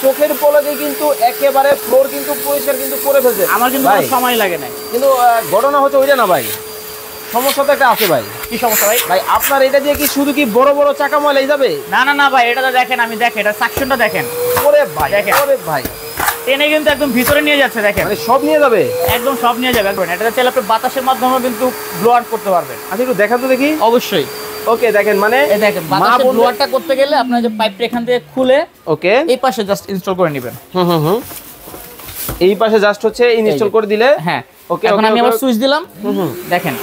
চোখের পলকে কিন্তু একেবারে ফ্লোর কিন্তু পরিষ্কার কিন্তু করে ফেলছে। আমার কিন্তু সময় লাগে না, কিন্তু ঘটনা হচ্ছে ওইটা না ভাই, সমস্যা তো একটা আছে ভাই। কি সমস্যা ভাই? ভাই আপনার এটা দিয়ে কি শুধু কি বড় বড় চাকা ময়লা যাবে? না না না ভাই, এটা তো দেখেন, আমি দেখেন এটা সাকশনটা দেখেন। ওরে ভাই, দেখেন, ওরে ভাই, টেনে কিন্তু একদম ভিতরে নিয়ে যাচ্ছে, দেখেন মানে সব নিয়ে যাবে, একদম সব নিয়ে যাবে। এটা চাইলে আপনি বাতাসের মাধ্যমে কিন্তু ব্লোয়ার করতে পারবেন। আচ্ছা একটু দেখান তো দেখি। অবশ্যই। ওকে দেখেন, মানে এই দেখেন বাতাসের ব্লোয়ারটা করতে গেলে আপনার যে পাইপটা এখান থেকে খুলে ওকে এই পাশে জাস্ট ইনস্টল করে নেবেন। এই পাশে জাস্ট হচ্ছে ইনস্টল করে দিলে। হ্যাঁ ওকে, এখন আমি আবার সুইচ দিলাম, দেখেন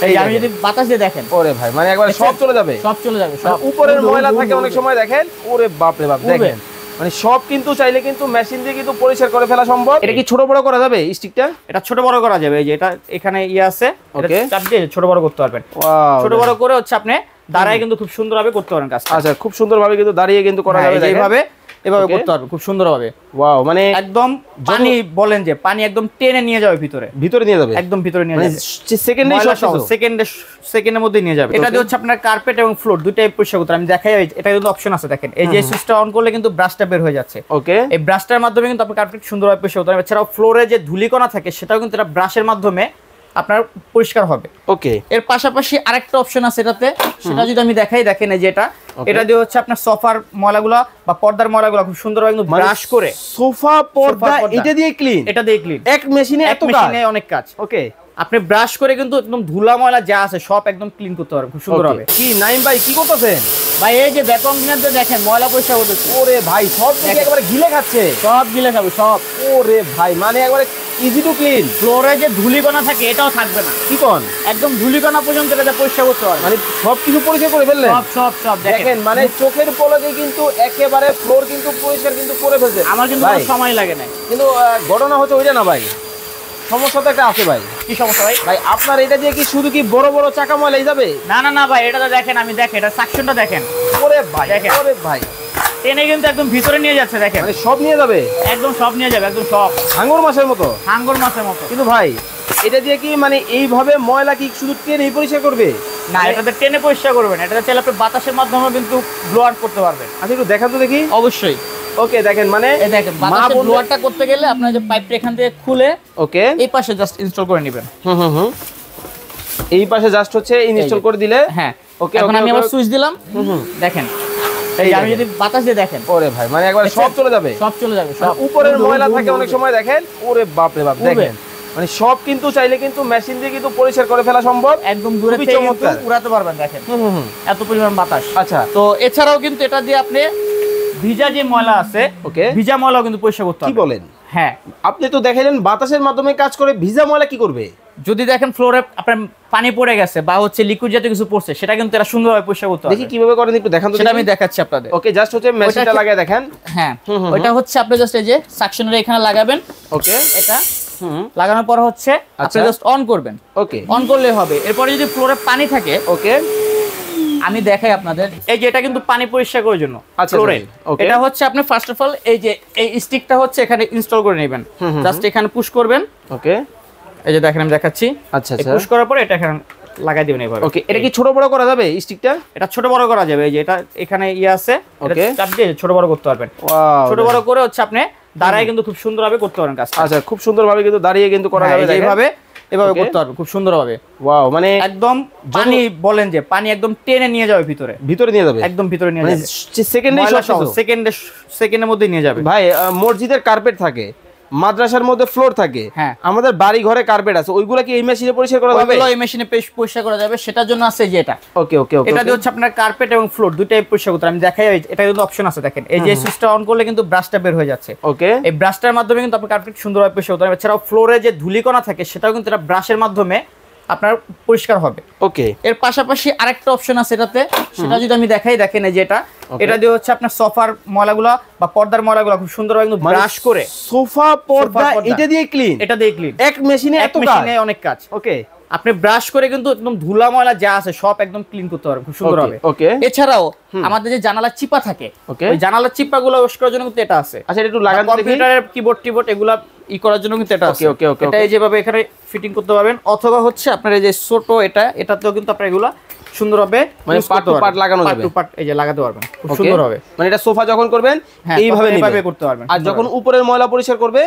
এই আমি যদি বাতাস দিয়ে দেখেন, ওরে ভাই মানে একবার সব চলে যাবে, সব চলে যাবে, সব উপরের ময়লা থাকে অনেক সময় দেখেন, ওরে বাপ রে বাপ, দেখেন মানে সব কিন্তু চাইলে কিন্তু মেশিন দিয়ে কিন্তু পরিষ্কার করে ফেলা সম্ভব। এটা কি ছোট বড় করা যাবে স্টিকটা? এটা ছোট বড় করা যাবে, এই যে এটা এখানে আছে, এটা চাপ দিয়ে ছোট বড় করতে পারবেন। ছোট বড় করে হচ্ছে আপনি দাঁড়ায় কিন্তু খুব সুন্দরভাবে করতে পারেন কাজটা। আচ্ছা, খুব সুন্দরভাবে কিন্তু দাঁড়িয়ে কিন্তু করা যাবে, এইভাবে এভাবে করতে পারবেন খুব সুন্দরভাবে। ওয়াও, মানে একদম পানি বলেন যে পানি একদম টেনে নিয়ে যাবে ভিতরে নিয়ে যাবে, একদম ভিতরে নিয়ে যাবে, সেকেন্ডের মধ্যে নিয়ে যাবে। এটা দিয়ে হচ্ছে আপনার কার্পেট এবং ফ্লোর দুটাই পরিষ্কার করতে। আমি দেখাই, এটা কিন্তু অপশন আছে, দেখেন এই যে সুইচটা অন করলে কিন্তু ব্রাশটা বের হয়ে যাচ্ছে। ওকে, এই ব্রাশটার মাধ্যমে কিন্তু আপনি কার্পেট সুন্দরভাবে পরিষ্কার করতে পারবেন। এছাড়াও ফ্লোরে যে ধূলিকণা থাকে সেটাও কিন্তু এটা ব্রাশের মাধ্যমে আপনার পরিষ্কার হবে। ওকে, এর পাশাপাশি আরেকটা অপশন আছে এটাতে, সেটা যদি আমি দেখাই, দেখেন এই যে এটা দিয়ে হচ্ছে আপনার সোফার ময়লাগুলো বা পর্দার ময়লাগুলো খুব সুন্দরভাবে কিন্তু ব্রাশ করে, সোফা পর্দা এটা দিয়ে ক্লিন, এক মেশিনে এত কাজ, অনেক কাজ। ওকে, আপনি ব্রাশ করে কিন্তু একদম ধুলা ময়লা যা আছে সব একদম ক্লিন করতে পারবেন খুব সুন্দর হবে। কি নাইম ভাই কি করতেছেন ভাই? এই যে ভ্যাকুয়াম ক্লিনার দিয়ে দেখেন ময়লা পরিষ্কার করতেছে। ওরে ভাই, সব থেকে একেবারে গিলে খাচ্ছে, সব গিলে খাবে সব। ওরে ভাই, মানে একবারে ইজি টু ক্লিন। ফ্লোরে যে ধূলিকণা থাকে এটাও থাকবে না, কি কোন একদম ধূলিকণা পর্যন্ত এটা পরিষ্কার করতে পারবে, মানে সবকিছু পরিষ্কার করে ফেললেন, সব সব সব দেখেন মানে চোখের পলকে কিন্তু একেবারে ফ্লোর কিন্তু পরিষ্কার কিন্তু করে ফেলছে। আমার কিন্তু সময় লাগে না, কিন্তু ঘটনা হচ্ছে ওইটা না ভাই, সমস্যা তো একটা আছে ভাই। কি সমস্যা ভাই? ভাই আপনার এটা দিয়ে কি শুধু কি বড় বড় চাকা ময়লা যাবে? না না না ভাই, এটা তো দেখেন, আমি দেখেন এটা সাকশনটা দেখেন। ওরে ভাই, দেখেন ওরে ভাই, টেনে কিন্তু একদম ভিতরে নিয়ে যাচ্ছে, দেখেন মানে সব নিয়ে যাবে, একদম সব নিয়ে যাবে, একদম সব হাঙ্গর মাছের মতো, হাঙ্গর মাছের মতো। কিন্তু ভাই এটা দিয়ে কি মানে এইভাবে ময়লা কি শুধু টেনেই পরিষ্কার করবে? না, এটাতে টেনে পরিষ্কার করবেন, এটা চাইলে আপনি বাতাসের মাধ্যমে কিন্তু ব্লোয়ার করতে পারবেন। আচ্ছা একটু দেখান তো দেখি। অবশ্যই। ওকে দেখেন, মানে এই দেখেন বাতাসের ব্লোয়ারটা করতে গেলে আপনার যে পাইপটা এখান থেকে খুলে ওকে এই পাশে জাস্ট ইনস্টল করে নেবেন। এই পাশে জাস্ট হচ্ছে ইনস্টল করে দিলে। হ্যাঁ ওকে, এখন আমি আবার সুইচ দিলাম, দেখেন এই আমি যদি বাতাস দিয়ে দেখেন, ওরে ভাই মানে একবার সব চলে যাবে, সব চলে যাবে, সব উপরের ময়লা থাকে অনেক সময় দেখেন, ওরে বাপ রে বাপ, দেখেন মানে সব কিন্তু চাইলে কিন্তু মেশিন দিয়ে কিন্তু পরিষ্কার করে ফেলা সম্ভব, একদম দূরে থেকে কিন্তু উড়াতে পারবেন, দেখেন এত পরিমাণ বাতাস। আচ্ছা, তো এছাড়াও কিন্তু এটা দিয়ে আপনি ভিজা যে ময়লা আছে, ওকে, ভিজা ময়লাও কিন্তু পরিষ্কার করতে পারবেন। কি বলেন? হ্যাঁ, আপনি তো দেখাইলেন বাতাসের মাধ্যমে কাজ করে, ভিজা ময়লা কি করবে? যদি দেখেন ফ্লোরে আপনার পানি পড়ে গেছে বা হচ্ছে লিকুইড জাতীয় কিছু পড়ছে, সেটা কিন্তু এরা সুন্দরভাবে পরিষ্কার করতে পারবে। দেখি কিভাবে করেন একটু দেখান তো, সেটা আমি দেখাচ্ছি আপনাদের। ওকে, জাস্ট হচ্ছে মেশিনটা লাগিয়ে দেখেন। হ্যাঁ, ওটা হচ্ছে আপনি জাস্ট এই যে সাকশনের এখানে লাগাবেন। ওকে, এটা লাগানোর পর হচ্ছে আপনি জাস্ট অন করবেন। ওকে, অন করলে হবে। এরপরে যদি ফ্লোরে পানি থাকে, ওকে আমি দেখাই আপনাদের, এই যে এটা কিন্তু পানি পরিষ্কার করার জন্য ফ্লোরে। এটা হচ্ছে আপনি ফার্স্ট অফ অল এই যে এই স্টিকটা হচ্ছে এখানে ইনস্টল করে নেবেন, জাস্ট এখানে পুশ করবেন। ওকে, এই যে দেখেন আমি দেখাচ্ছি। আচ্ছা আচ্ছা, পুশ করার পরে এটা এখানে লাগাই দিবেন এইভাবে। ওকে, এটা কি ছোট বড় করা যাবে স্টিকটা? এটা ছোট বড় করা যাবে, এই যে এটা এখানে আছে, এটা চাপ দিয়ে ছোট বড় করতে পারবেন। ছোট বড় করে হচ্ছে আপনি দাঁড়ায় কিন্তু খুব সুন্দরভাবে করতে পারেন কাজটা। আচ্ছা, খুব সুন্দরভাবে কিন্তু দাঁড়িয়ে কিন্তু করা যাবে, এইভাবে এভাবে করতে পারবেন খুব সুন্দরভাবে। ওয়াও, মানে একদম পানি বলেন যে পানি একদম টেনে নিয়ে যাবে ভিতরে নিয়ে যাবে, একদম ভিতরে নিয়ে যাবে, সেকেন্ডের মধ্যে নিয়ে যাবে। ভাই মসজিদের কার্পেট থাকে, মাদ্রাসার মধ্যে ফ্লোর থাকে, হ্যাঁ আমাদের বাড়ি ঘরে কার্পেট আছে, ওইগুলা কি এই মেশিনে পরিষ্কার করা যাবে? ওই মেশিনে পরিষ্কার করা যাবে, সেটার জন্য আছে যে এটা। ওকে ওকে ওকে, এটা দিয়ে হচ্ছে আপনার কার্পেট এবং ফ্লোর দুটাই পরিষ্কার করতে। আমি দেখাই, এটা কিন্তু অপশন আছে, দেখেন এই যে সুইচটা অন করলে কিন্তু ব্রাশটা বের হয়ে যাচ্ছে। ওকে, এই ব্রাশটার মাধ্যমে কিন্তু আপনি কার্পেট সুন্দরভাবে পরিষ্কার করতে পারবেন। এছাড়াও ফ্লোরে যে ধূলিকণা থাকে সেটাও কিন্তু এটা ব্রাশের মাধ্যমে আপনার পরিষ্কার হবে। ওকে, এর পাশাপাশি আরেকটা অপশন আছে এটাতে, সেটা যদি আমি দেখাই, দেখেন এই যে এটা দিয়ে হচ্ছে আপনার সোফার ময়লাগুলো বা পর্দার ময়লাগুলো খুব সুন্দরভাবে কিন্তু ব্রাশ করে, সোফা পর্দা এটা দিয়ে ক্লিন, এক মেশিনে এত কাজ, অনেক কাজ। ওকে, আপনি ব্রাশ করে কিন্তু একদম ধুলা ময়লা যা আছে সব একদম ক্লিন করতে পারবেন খুব সুন্দর হবে। ওকে, এছাড়াও আমাদের যে জানালা চিপা থাকে, ওই জানালা চিপাগুলো ওয়াশ করার জন্য কিন্তু এটা আছে। আচ্ছা, এটা একটু লাগান দেখি। কম্পিউটারের কিবোর্ড এগুলা করার জন্য কিন্তু এটা আছে। ওকে ওকে, এটা এই যেভাবে এখানে ফিটিং করতে পারবেন, অথবা হচ্ছে আপনার এই যে ছোট এটাতেও কিন্তু আপনারা এগুলা সুন্দর হবে, মানে পার্ট টু পার্ট লাগানো যাবে, পার্ট টু পার্ট এই যে লাগাতে পারবেন, খুব সুন্দর হবে। মানে এটা সোফা যখন করবেন এইভাবে করতে পারবেন। আর যখন উপরের ময়লা পরিষ্কার করবে,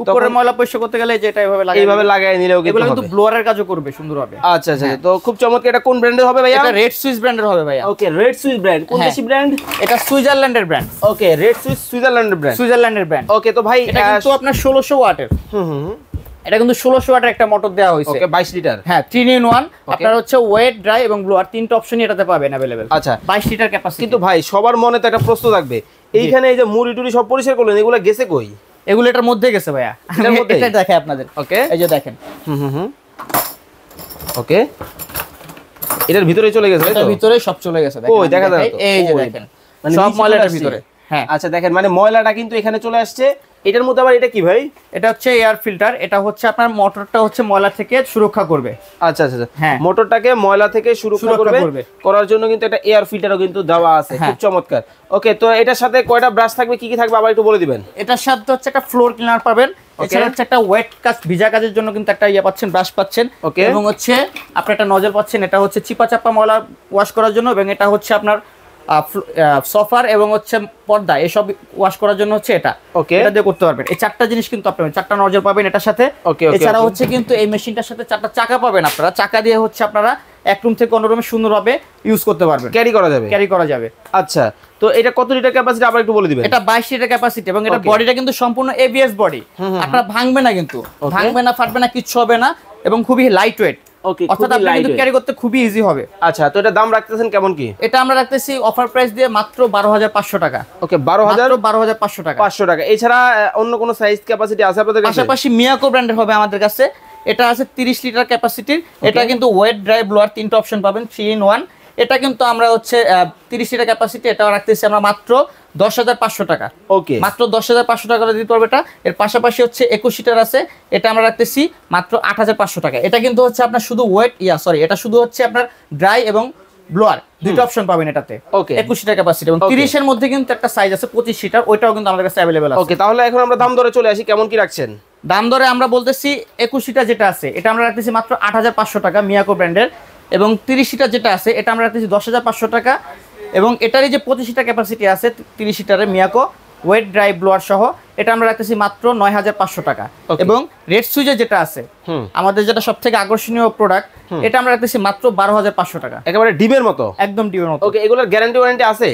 উপরের ময়লা পরিষ্কার করতে গেলে যেটা এইভাবে লাগায় নিলেও কিন্তু কিন্তু ব্লোয়ারের কাজও করবে সুন্দর হবে। আচ্ছা আচ্ছা, তো খুব চমৎকার। এটা কোন ব্র্যান্ডের হবে ভাইয়া? এটা রেড সুইস ব্র্যান্ডের হবে ভাইয়া। ওকে, রেড সুইস ব্র্যান্ড, কোন দেশি ব্র্যান্ড? এটা সুইজারল্যান্ডের ব্র্যান্ড। ওকে, রেড সুইস সুইজারল্যান্ডের ব্র্যান্ড, সুইজারল্যান্ডের ব্র্যান্ড। ওকে, তো ভাই এটা কিন্তু আপনার 1600 ওয়াটের। এটা কিন্তু 1600 ওয়াটের একটা মোটর দেওয়া হয়েছে। ওকে, 22 লিটার। হ্যাঁ, 3 in 1। আপনার হচ্ছে ওয়েট, ড্রাই এবং ব্লোয়ার তিনটা অপশনই এটাতে পাবেন अवेलेबल। আচ্ছা, 22 লিটার ক্যাপাসিটি। কিন্তু ভাই সবার মনে তো একটা প্রশ্ন থাকবে, এইখানে এই যে মুড়ি টুড়ি সব পরিষ্কার করলেন, এগুলো গেছে কই? এগুলো এটার মধ্যে গেছে ভাইয়া, এটার মধ্যে এটা দেখাই আপনাদের। ওকে, এই যে দেখেন। ওকে, এটার ভিতরে চলে গেছে, এটার ভিতরে সব চলে গেছে, দেখেন। ওই দেখা যায় তো, এই যে দেখেন, মানে সব নিচে ময়লাটার চলে ভিতরে। হ্যাঁ, আচ্ছা দেখেন, মানে ময়লাটা কিন্তু এখানে চলে আসছে। এটার মধ্যে আবার এটা কি ভাই? এটা হচ্ছে এয়ার ফিল্টার। এটা হচ্ছে আপনার মোটরটা হচ্ছে ময়লা থেকে সুরক্ষা করবে। আচ্ছা আচ্ছা, হ্যাঁ, মোটরটাকে ময়লা থেকে সুরক্ষা করবে, করার জন্য কিন্তু একটা এয়ার ফিল্টারও কিন্তু দেওয়া আছে, খুব চমৎকার। ওকে, তো এটার সাথে কয়টা ব্রাশ থাকবে, কি কি থাকবে আবার একটু বলে দিবেন। এটার সাথে হচ্ছে একটা ফ্লোর ক্লিনার পাবেন, এছাড়া হচ্ছে একটা ওয়েট কাজ, ভিজা কাজের জন্য কিন্তু একটা ইয়ে পাচ্ছেন, ব্রাশ পাচ্ছেন, এবং হচ্ছে আপনি একটা নজল পাচ্ছেন। এটা হচ্ছে চিপা চাপা ময়লা ওয়াশ করার জন্য, এবং এটা হচ্ছে আপনার সোফার এবং হচ্ছে পর্দা এসব ওয়াশ করার জন্য হচ্ছে এটা। ওকে, এটা দিয়ে করতে পারবেন। এই চারটা জিনিস কিন্তু আপনারা, চারটা নজল পাবেন এটার সাথে। এছাড়া হচ্ছে কিন্তু এই মেশিনটার সাথে চারটা চাকা পাবেন আপনারা। চাকা দিয়ে হচ্ছে আপনারা এক রুম থেকে অন্য রুমে সুন্দরভাবে ইউজ করতে পারবেন, ক্যারি করা যাবে। আচ্ছা, তো এটা কত লিটার ক্যাপাসিটি আবার একটু বলে দিবেন। এটা 22 লিটার ক্যাপাসিটি, এবং এটা বডিটা কিন্তু সম্পূর্ণ এবিএস বডি। আপনারা ভাঙবে না, কিন্তু ভাঙবে না, ফাটবে না, কিচ্ছু হবে না, এবং খুবই লাইট ওয়েট। ওকে, অর্থাৎ আপনি কিন্তু ক্যারি করতে খুবই ইজি হবে। আচ্ছা, তো এটা দাম রাখতেছেন কেমন কি? এটা আমরা রাখতেছি অফার প্রাইস দিয়ে মাত্র 12500 টাকা। ওকে, 12500 টাকা। 500 টাকা। এছাড়া অন্য কোন সাইজ ক্যাপাসিটি আছে আপনাদের কাছে? পাশাপাশি মিয়াকো ব্র্যান্ডের হবে আমাদের কাছে। এটা আছে 30 লিটার ক্যাপাসিটির। এটা কিন্তু ওয়েট, ড্রাই, ব্লোয়ার তিনটা অপশন পাবেন, 3 in 1। এটা কিন্তু আমরা হচ্ছে 30 লিটার ক্যাপাসিটি, এটা রাখতেছি আমরা মাত্র 10500 টাকা। ওকে, মাত্র 10500 টাকা করে দিতে পারবে এটা। এর পাশাপাশি হচ্ছে 21 লিটার আছে, এটা আমরা রাখতেছি মাত্র 8500 টাকা। এটা কিন্তু হচ্ছে আপনার শুধু ওয়েট, এটা শুধু হচ্ছে আপনার ড্রাই এবং ব্লোয়ার দুটো অপশন পাবেন এটাতে। ওকে, 21 লিটার ক্যাপাসিটি, এবং 30 এর মধ্যে কিন্তু একটা সাইজ আছে 25 লিটার, ওইটাও কিন্তু আমাদের কাছে अवेलेबल আছে। ওকে, তাহলে এখন আমরা দাম দরে চলে আসি, কেমন কি রাখছেন? দাম দরে আমরা বলতেছি 21 লিটার যেটা আছে এটা আমরা রাখতেছি মাত্র 8500 টাকা মিয়াকো ব্র্যান্ডের, এবং 30 লিটার যেটা আছে এটা আমরা রাখতেছি 10500 টাকা, এবং এটারই যে 25 লিটার ক্যাপাসিটি আছে 30 লিটারের মিয়াকো ওয়েট, ড্রাই, ব্লোয়ার সহ, এটা আমরা রাখতেছি মাত্র 9500 টাকা। এবং রেড সুইজের যেটা আছে আমাদের, যেটা সবথেকে আকর্ষণীয় প্রোডাক্ট, এটা আমরা রাখতেছি মাত্র 12500 টাকা। একেবারে ডিমের মতো, একদম ডিমের মতো। ওকে, এগুলোর গ্যারান্টি ওয়ারেন্টি আছে?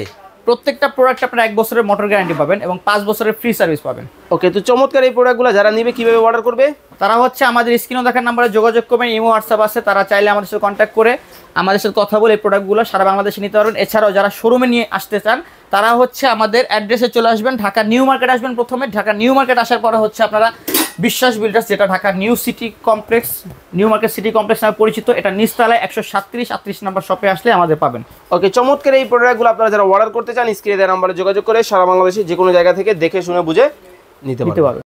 প্রত্যেকটা প্রোডাক্ট আপনারা 1 বছরের মোটর গ্যারান্টি পাবেন এবং 5 বছরের ফ্রি সার্ভিস পাবেন। ওকে, তো চমৎকার। এই প্রোডাক্টগুলো যারা নিবে কিভাবে অর্ডার করবে? তারা হচ্ছে আমাদের স্ক্রিনে দেখার নাম্বারে যোগাযোগ করবেন, ইমো, হোয়াটসঅ্যাপ আছে, তারা চাইলে আমাদের সাথে কন্ট্যাক্ট করে আমাদের সাথে কথা বলে এই প্রোডাক্টগুলো সারা বাংলাদেশে নিতে পারবেন। এছাড়াও যারা শোরুমে নিয়ে আসতে চান তারা হচ্ছে আমাদের অ্যাড্রেসে চলে আসবেন, ঢাকা নিউ মার্কেট আসবেন প্রথমে। ঢাকা নিউ মার্কেট আসার পরে হচ্ছে আপনারা বিশ্বাস বিল্ডার্স, যেটা Dhaka new city complex, new market city complex নামে পরিচিত, এটা নিচতলায় 137-38 নাম্বার শপে আসলে আমাদের পাবেন। ওকে, চমৎকার। এই প্রোডাক্টগুলো আপনারা যারা অর্ডার করতে চান স্ক্রিনে দেওয়া নাম্বারে যোগাযোগ করে সারা বাংলাদেশে যে কোনো জায়গা থেকে দেখে শুনে বুঝে নিতে পারবেন।